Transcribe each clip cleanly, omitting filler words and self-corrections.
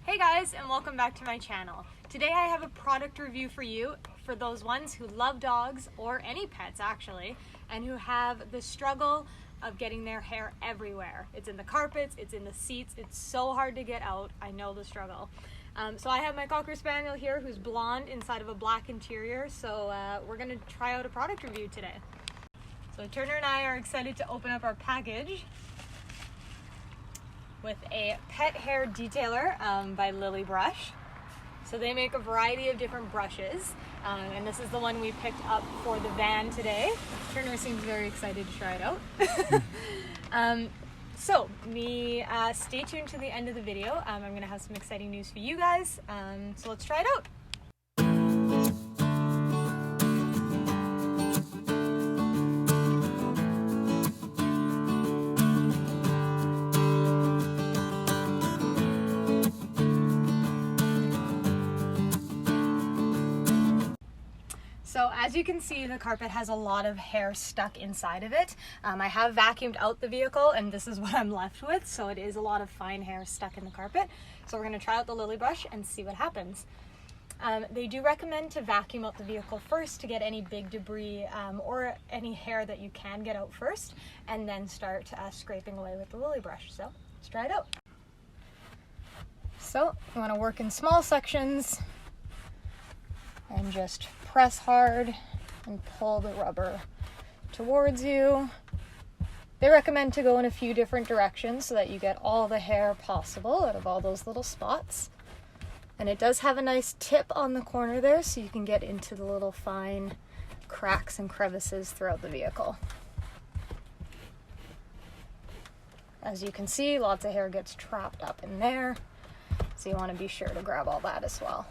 Hey guys, and welcome back to my channel. Today I have a product review for you for those ones who love dogs, or any pets actually, and who have the struggle of getting their hair everywhere. It's in the carpets, it's in the seats, it's so hard to get out. I know the struggle. So I have my Cocker Spaniel here who's blonde inside of a black interior, so we're going to try out a product review today. So Turner and I are excited to open up our package with a pet hair detailer by Lilly Brush. So they make a variety of different brushes, and this is the one we picked up for the van today. Turner seems very excited to try it out. So stay tuned to the end of the video. I'm going to have some exciting news for you guys, so let's try it out. So as you can see, the carpet has a lot of hair stuck inside of it. I have vacuumed out the vehicle and this is what I'm left with. So it is a lot of fine hair stuck in the carpet. So we're going to try out the Lilly Brush and see what happens. They do recommend to vacuum out the vehicle first to get any big debris or any hair that you can get out first, and then start scraping away with the Lilly Brush. So let's try it out. So you want to work in small sections and just press hard and pull the rubber towards you. They recommend to go in a few different directions so that you get all the hair possible out of all those little spots. And it does have a nice tip on the corner there, so you can get into the little fine cracks and crevices throughout the vehicle. As you can see, lots of hair gets trapped up in there, so you want to be sure to grab all that as well.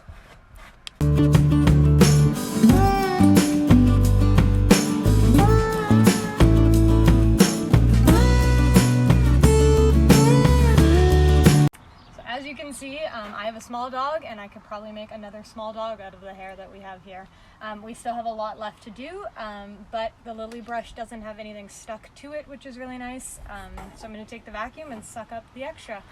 As you can see, I have a small dog and I could probably make another small dog out of the hair that we have here. We still have a lot left to do, but the Lilly Brush doesn't have anything stuck to it, which is really nice. So I'm going to take the vacuum and suck up the extra.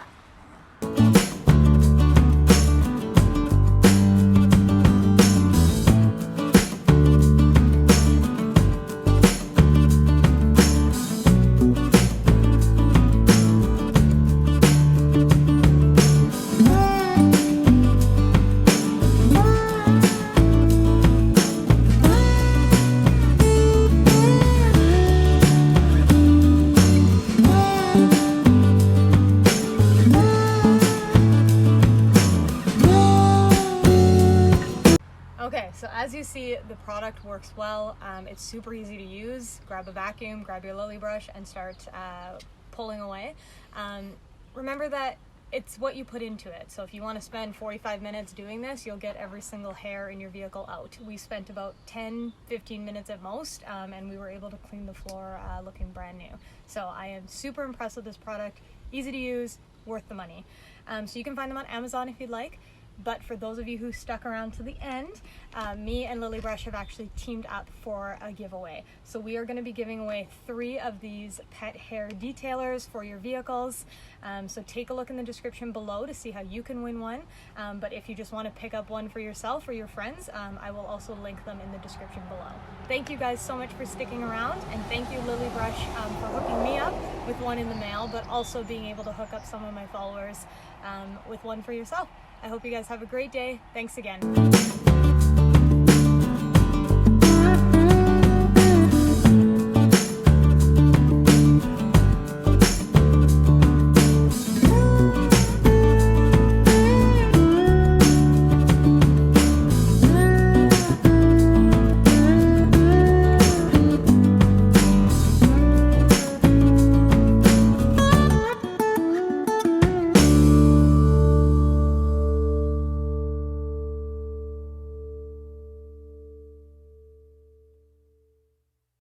Okay, so as you see, the product works well. It's super easy to use. Grab a vacuum, grab your Lilly Brush, and start pulling away. Remember that it's what you put into it. So if you want to spend 45 minutes doing this, you'll get every single hair in your vehicle out. We spent about 10-15 minutes at most, and we were able to clean the floor looking brand new. So I am super impressed with this product. Easy to use, worth the money. So you can find them on Amazon if you'd like. But for those of you who stuck around to the end, me and Lilly Brush have actually teamed up for a giveaway. So we are going to be giving away 3 of these pet hair detailers for your vehicles. So take a look in the description below to see how you can win one. But if you just want to pick up one for yourself or your friends, I will also link them in the description below. Thank you guys so much for sticking around, and thank you Lilly Brush for hooking me up with one in the mail, but also being able to hook up some of my followers with one for yourself. I hope you guys have a great day. Thanks again.